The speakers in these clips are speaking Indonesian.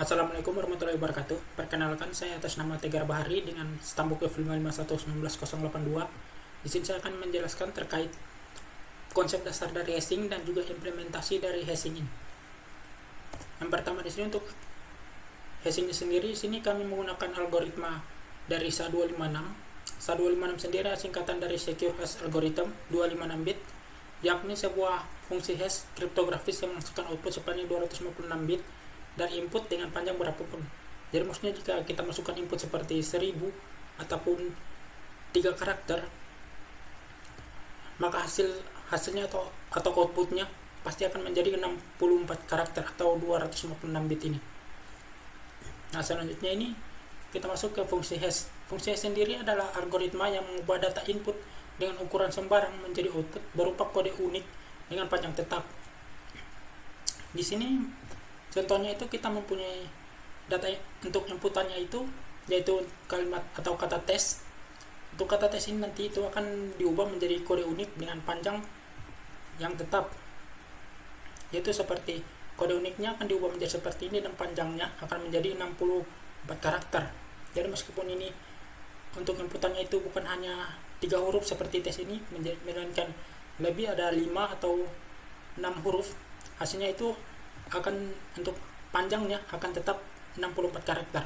Assalamualaikum warahmatullahi wabarakatuh. Perkenalkan, saya atas nama Tegar Bahari dengan stambuk F5511982. Di sini saya akan menjelaskan terkait konsep dasar dari hashing dan juga implementasi dari hashing ini. Yang pertama di sini untuk hashing sendiri, di sini kami menggunakan algoritma dari SHA-256. SHA-256 sendiri singkatan dari Secure Hash Algorithm 256 bit, yakni sebuah fungsi hash kriptografis yang menghasilkan output sepanjang 256 bit dan input dengan panjang berapapun. Jadi maksudnya jika kita masukkan input seperti 1000 ataupun 3 karakter, maka hasilnya atau outputnya pasti akan menjadi 64 karakter atau 256 bit ini. Nah, selanjutnya ini kita masuk ke fungsi hash. Fungsi hash sendiri adalah algoritma yang mengubah data input dengan ukuran sembarang menjadi output berupa kode unik dengan panjang tetap. Di sini contohnya itu kita mempunyai data untuk inputannya itu yaitu kalimat atau kata tes. Untuk kata tes ini nanti itu akan diubah menjadi kode unik dengan panjang yang tetap, yaitu seperti kode uniknya akan diubah menjadi seperti ini dan panjangnya akan menjadi 64 karakter. Jadi meskipun ini untuk inputannya itu bukan hanya 3 huruf seperti tes ini, melainkan lebih ada 5 atau 6 huruf, hasilnya itu akan untuk panjangnya akan tetap 64 karakter.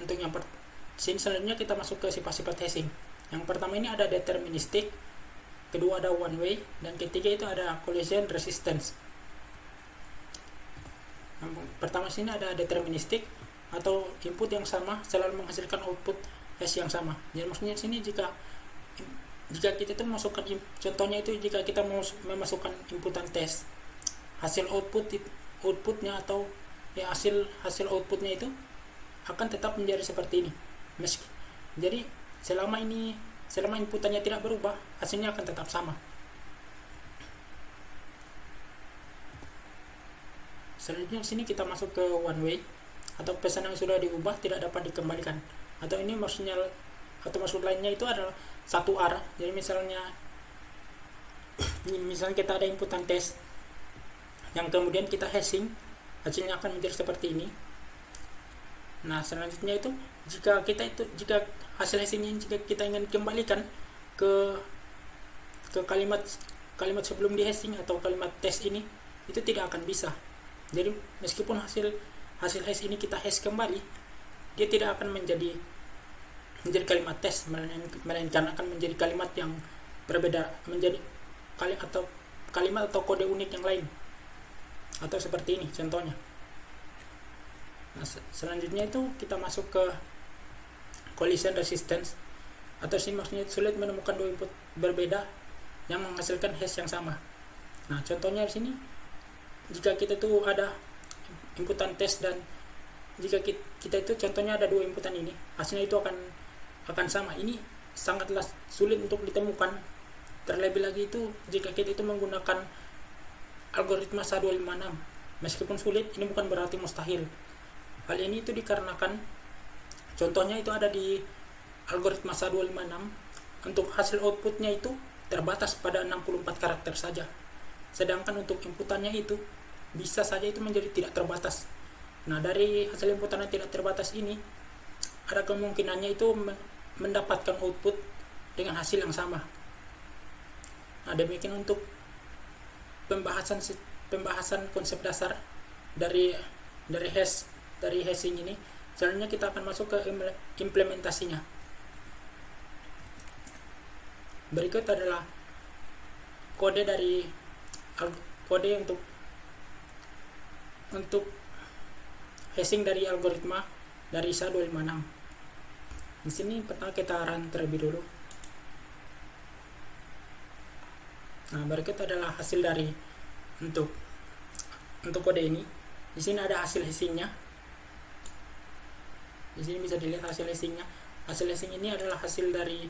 Untuk yang selanjutnya kita masuk ke sifat-sifat hashing. Yang pertama ini ada deterministik, kedua ada one way, dan ketiga itu ada collision resistance. Yang pertama sini ada deterministik atau input yang sama selalu menghasilkan output hash yang sama. Jadi maksudnya sini jika kita itu memasukkan, contohnya itu jika kita memasukkan inputan tes, hasil outputnya atau ya hasil outputnya itu akan tetap menjadi seperti ini. Jadi selama inputannya tidak berubah, hasilnya akan tetap sama. Selanjutnya sini kita masuk ke one way atau pesan yang sudah diubah tidak dapat dikembalikan. Atau ini maksudnya atau maksud lainnya itu adalah satu arah. Jadi misalnya kita ada inputan tes yang kemudian kita hashing, hasilnya akan menjadi seperti ini. Nah, selanjutnya itu jika hasil hashingnya jika kita ingin kembalikan ke kalimat sebelum di hashing atau kalimat tes ini, itu tidak akan bisa. Jadi meskipun hasil hash ini kita hash kembali, dia tidak akan menjadi kalimat tes, melainkan akan menjadi kalimat yang berbeda, menjadi kalimat atau kode unik yang lain, atau seperti ini contohnya. Nah, selanjutnya itu kita masuk ke collision resistance, atau sih maksudnya sulit menemukan dua input berbeda yang menghasilkan hash yang sama. Nah, contohnya di sini jika kita tuh ada inputan tes dan jika kita itu contohnya ada dua inputan ini, hasilnya itu akan sama. Ini sangatlah sulit untuk ditemukan. Terlebih lagi itu jika kita itu menggunakan algoritma SHA-256. Meskipun sulit, ini bukan berarti mustahil. Hal ini itu dikarenakan contohnya itu ada di algoritma SHA-256, untuk hasil outputnya itu terbatas pada 64 karakter saja. Sedangkan untuk inputannya itu bisa saja itu menjadi tidak terbatas. Nah, dari hasil inputan yang tidak terbatas ini ada kemungkinannya itu mendapatkan output dengan hasil yang sama. Nah, demikian untuk pembahasan konsep dasar dari hashing ini. Selanjutnya kita akan masuk ke implementasinya. Berikut adalah kode untuk hashing dari algoritma dari SHA-256. Di sini pertama kita run terlebih dulu. Nah, berikut adalah hasil dari untuk kode ini. Di sini ada hasil hashingnya. Di sini bisa dilihat hasil hashingnya. Hasil hashing ini adalah hasil dari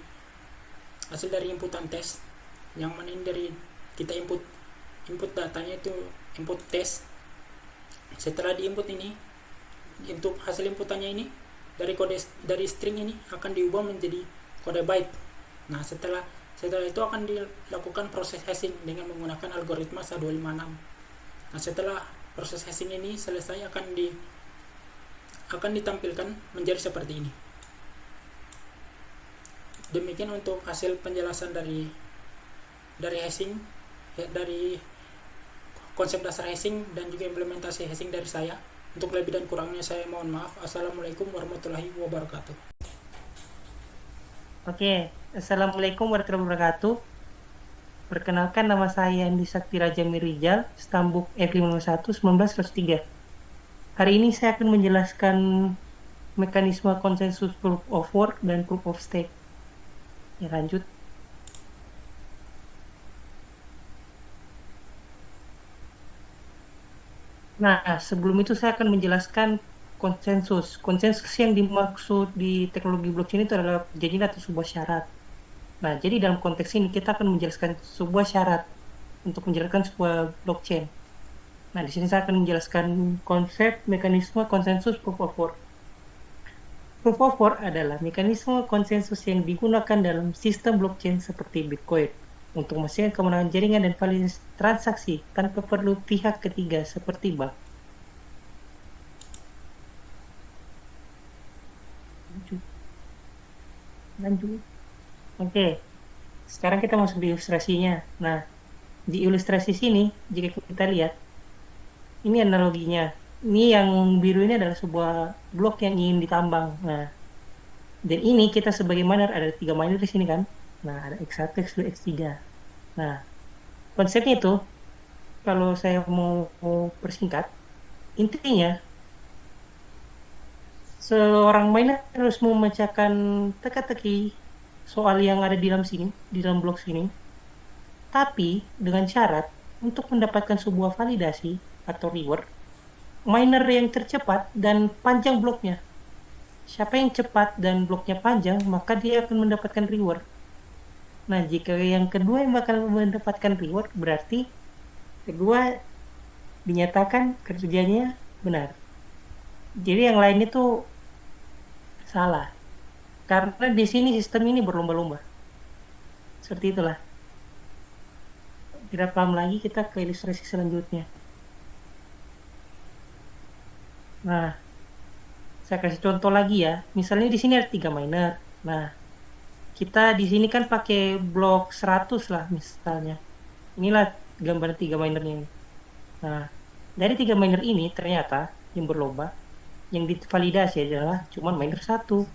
inputan tes, yang mana ini dari kita input datanya itu input tes. Setelah diinput ini, untuk hasil inputannya ini dari string ini akan diubah menjadi kode byte. Nah, setelah Setelah itu akan dilakukan proses hashing dengan menggunakan algoritma SHA-256. Nah, setelah proses hashing ini selesai akan ditampilkan menjadi seperti ini. Demikian untuk hasil penjelasan dari hashing, dari konsep dasar hashing dan juga implementasi hashing dari saya. Untuk lebih dan kurangnya saya mohon maaf. Assalamualaikum warahmatullahi wabarakatuh. Oke, Assalamualaikum warahmatullahi wabarakatuh. Perkenalkan, nama saya Andi Sakti Raja Mirijal, Stambuk F501 1903. Hari ini saya akan menjelaskan mekanisme konsensus proof of work dan proof of stake. Ya, lanjut. Nah, sebelum itu saya akan menjelaskan konsensus. Konsensus yang dimaksud di teknologi blockchain itu adalah perjanjian atau sebuah syarat. Nah, jadi dalam konteks ini kita akan menjelaskan sebuah syarat untuk menjelaskan sebuah blockchain. Nah, di sini saya akan menjelaskan konsep mekanisme konsensus proof of work. Proof of work adalah mekanisme konsensus yang digunakan dalam sistem blockchain seperti Bitcoin untuk memastikan kemenangan jaringan dan validitas transaksi tanpa perlu pihak ketiga seperti bank. Lanjut. Oke, sekarang kita masuk di ilustrasinya. Nah, di ilustrasi sini, jika kita lihat, ini analoginya. Ini yang biru ini adalah sebuah blok yang ingin ditambang. Nah, dan ini kita sebagai miner, ada 3 miner di sini kan. Nah, ada X1, X2, X3. Nah, konsepnya itu, kalau saya mau persingkat, intinya, seorang miner harus memecahkan teka-teki soal yang ada di dalam sini, di dalam blok sini, tapi dengan syarat untuk mendapatkan sebuah validasi atau reward, miner yang tercepat dan panjang bloknya. Siapa yang cepat dan bloknya panjang, maka dia akan mendapatkan reward. Nah, jika yang kedua yang bakal mendapatkan reward, berarti kedua dinyatakan kerjanya benar. Jadi yang lain itu salah. Karena di sini sistem ini berlomba-lomba. Seperti itulah. Tidak paham lagi, kita ke ilustrasi selanjutnya. Nah, saya kasih contoh lagi ya. Misalnya di sini ada 3 miner. Nah, kita di sini kan pakai blok 100 lah misalnya. Inilah gambar 3 minernya ini. Nah, dari 3 miner ini ternyata yang berlomba, yang divalidasi adalah cuma miner 1.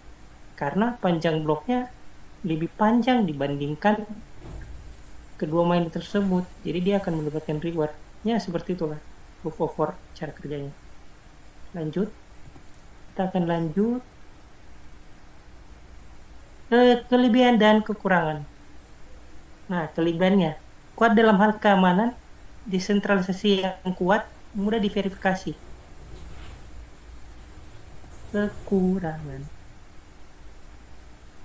Karena panjang bloknya lebih panjang dibandingkan kedua miner tersebut. Jadi dia akan mendapatkan reward. Ya, seperti itulah proof of work cara kerjanya. Lanjut. Kita akan lanjut ke kelebihan dan kekurangan. Nah, kelebihannya kuat dalam hal keamanan, desentralisasi yang kuat, mudah diverifikasi.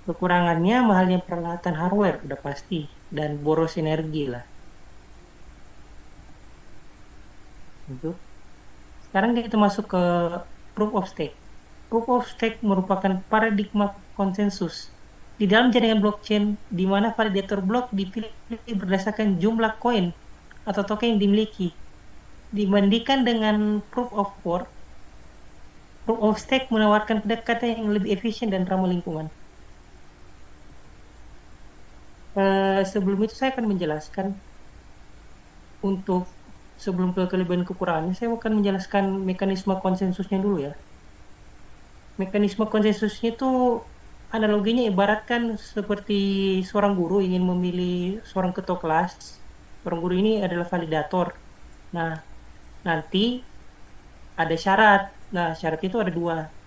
Kekurangannya mahalnya peralatan hardware udah pasti, dan boros energi lah. Lanjut. Sekarang kita masuk ke proof of stake. Proof of stake merupakan paradigma konsensus di dalam jaringan blockchain di mana validator blok dipilih berdasarkan jumlah koin atau token yang dimiliki. Dibandingkan dengan proof of work, proof of stake menawarkan pendekatan yang lebih efisien dan ramah lingkungan. Sebelum itu saya akan menjelaskan untuk sebelum ke kelebihan kekurangannya, saya akan menjelaskan mekanisme konsensusnya dulu ya. Mekanisme konsensusnya itu analoginya ibaratkan seperti seorang guru ingin memilih seorang ketua kelas. Seorang guru ini adalah validator. Nah, nanti ada syarat. Nah, syarat itu ada 2.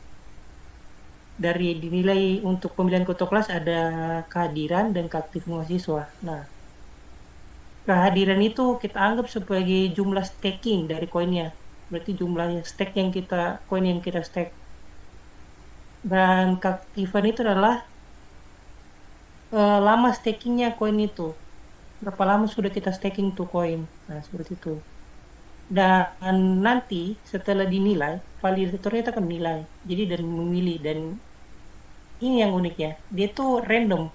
Dari dinilai untuk pemilihan ketua kelas ada kehadiran dan keaktifan mahasiswa. Nah, kehadiran itu kita anggap sebagai jumlah staking dari koinnya. Berarti jumlahnya stake yang koin yang kita stake. Dan keaktifan itu adalah lama stakingnya koin itu. Berapa lama sudah kita staking tuh koin. Nah, seperti itu. Dan nanti setelah dinilai, validatornya itu akan menilai. Jadi dan memilih, dan ini yang uniknya, dia tuh random.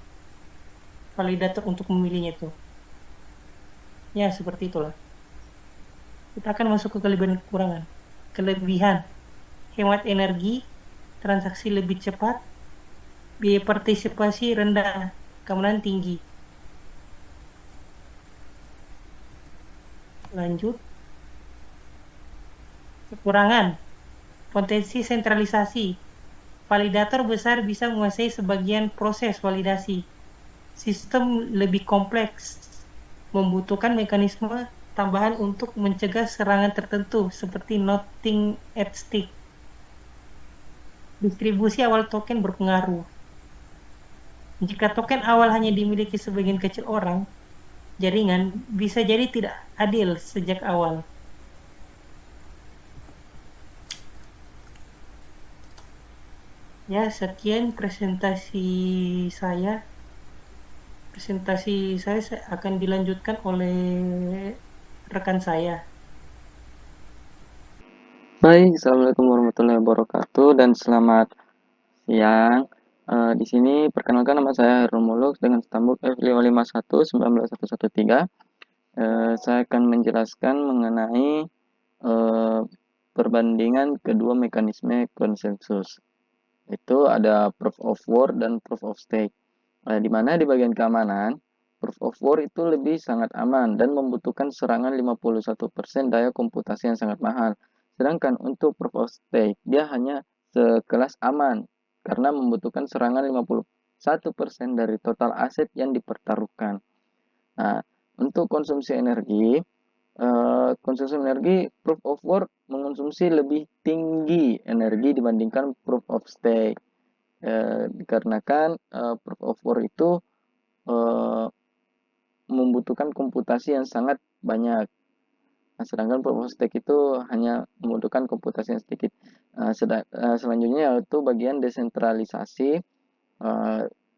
validator untuk memilihnya itu. Ya, seperti itulah. Kita akan masuk ke kelebihan dan kekurangan. Kelebihan, hemat energi, transaksi lebih cepat, biaya partisipasi rendah, keamanan tinggi. Lanjut, kekurangan, potensi sentralisasi. Validator besar bisa menguasai sebagian proses validasi. Sistem lebih kompleks, membutuhkan mekanisme tambahan untuk mencegah serangan tertentu, seperti nothing at stake. Distribusi awal token berpengaruh. Jika token awal hanya dimiliki sebagian kecil orang, jaringan bisa jadi tidak adil sejak awal. Ya, sekian presentasi saya. Presentasi saya akan dilanjutkan oleh rekan saya. Baik, Assalamualaikum warahmatullahi wabarakatuh dan selamat siang. Di sini perkenalkan nama saya Hairul Muluk dengan stambuk F551-19113. Saya akan menjelaskan mengenai perbandingan kedua mekanisme konsensus. Itu ada proof of work dan proof of stake. Di mana di bagian keamanan, proof of work itu lebih sangat aman dan membutuhkan serangan 51% daya komputasi yang sangat mahal. Sedangkan untuk proof of stake, dia hanya sekelas aman karena membutuhkan serangan 51% dari total aset yang dipertaruhkan. Nah, untuk konsumsi energi proof of work mengonsumsi lebih tinggi energi dibandingkan proof of stake. Dikarenakan proof of work itu membutuhkan komputasi yang sangat banyak. Nah, sedangkan proof of stake itu hanya membutuhkan komputasi yang sedikit. Selanjutnya yaitu bagian desentralisasi.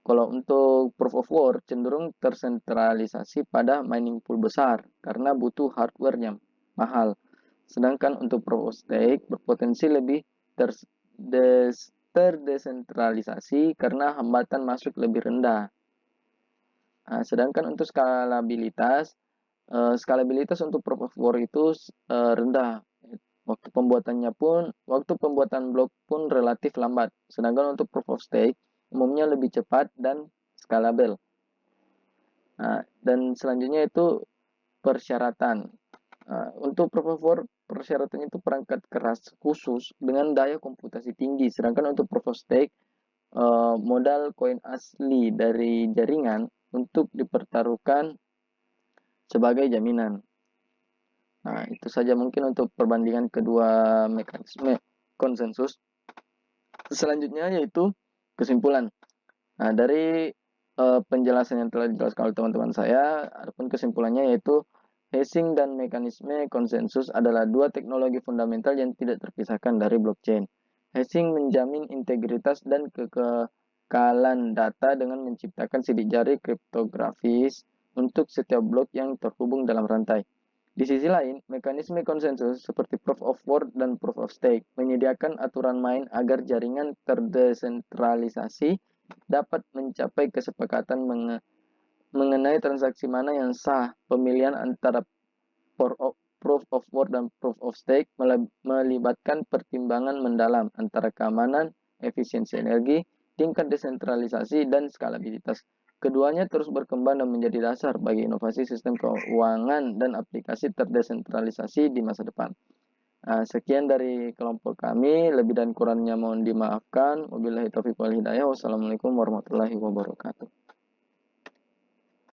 Kalau untuk proof of work cenderung tersentralisasi pada mining pool besar karena butuh hardware yang mahal. Sedangkan untuk proof of stake berpotensi lebih terdesentralisasi karena hambatan masuk lebih rendah. Nah, sedangkan untuk skalabilitas untuk proof of work itu rendah. Waktu pembuatan blok pun relatif lambat. Sedangkan untuk proof of stake umumnya lebih cepat dan skalabel. Nah, dan selanjutnya itu persyaratan. Untuk proof of work persyaratannya itu perangkat keras khusus dengan daya komputasi tinggi. Sedangkan untuk proof of stake modal koin asli dari jaringan untuk dipertaruhkan sebagai jaminan. Nah, itu saja mungkin untuk perbandingan kedua mekanisme konsensus. Selanjutnya yaitu kesimpulan. Nah, dari penjelasan yang telah dijelaskan oleh teman-teman saya, adapun kesimpulannya yaitu hashing dan mekanisme konsensus adalah dua teknologi fundamental yang tidak terpisahkan dari blockchain. Hashing menjamin integritas dan kekekalan data dengan menciptakan sidik jari kriptografis untuk setiap blok yang terhubung dalam rantai. Di sisi lain, mekanisme konsensus seperti proof of work dan proof of stake menyediakan aturan main agar jaringan terdesentralisasi dapat mencapai kesepakatan mengenai transaksi mana yang sah. Pemilihan antara proof of work dan proof of stake melibatkan pertimbangan mendalam antara keamanan, efisiensi energi, tingkat desentralisasi, dan skalabilitas. Keduanya terus berkembang dan menjadi dasar bagi inovasi sistem keuangan dan aplikasi terdesentralisasi di masa depan. Sekian dari kelompok kami, lebih dan kurangnya mohon dimaafkan. Wabillahi taufiq wal hidayah. Wassalamualaikum warahmatullahi wabarakatuh.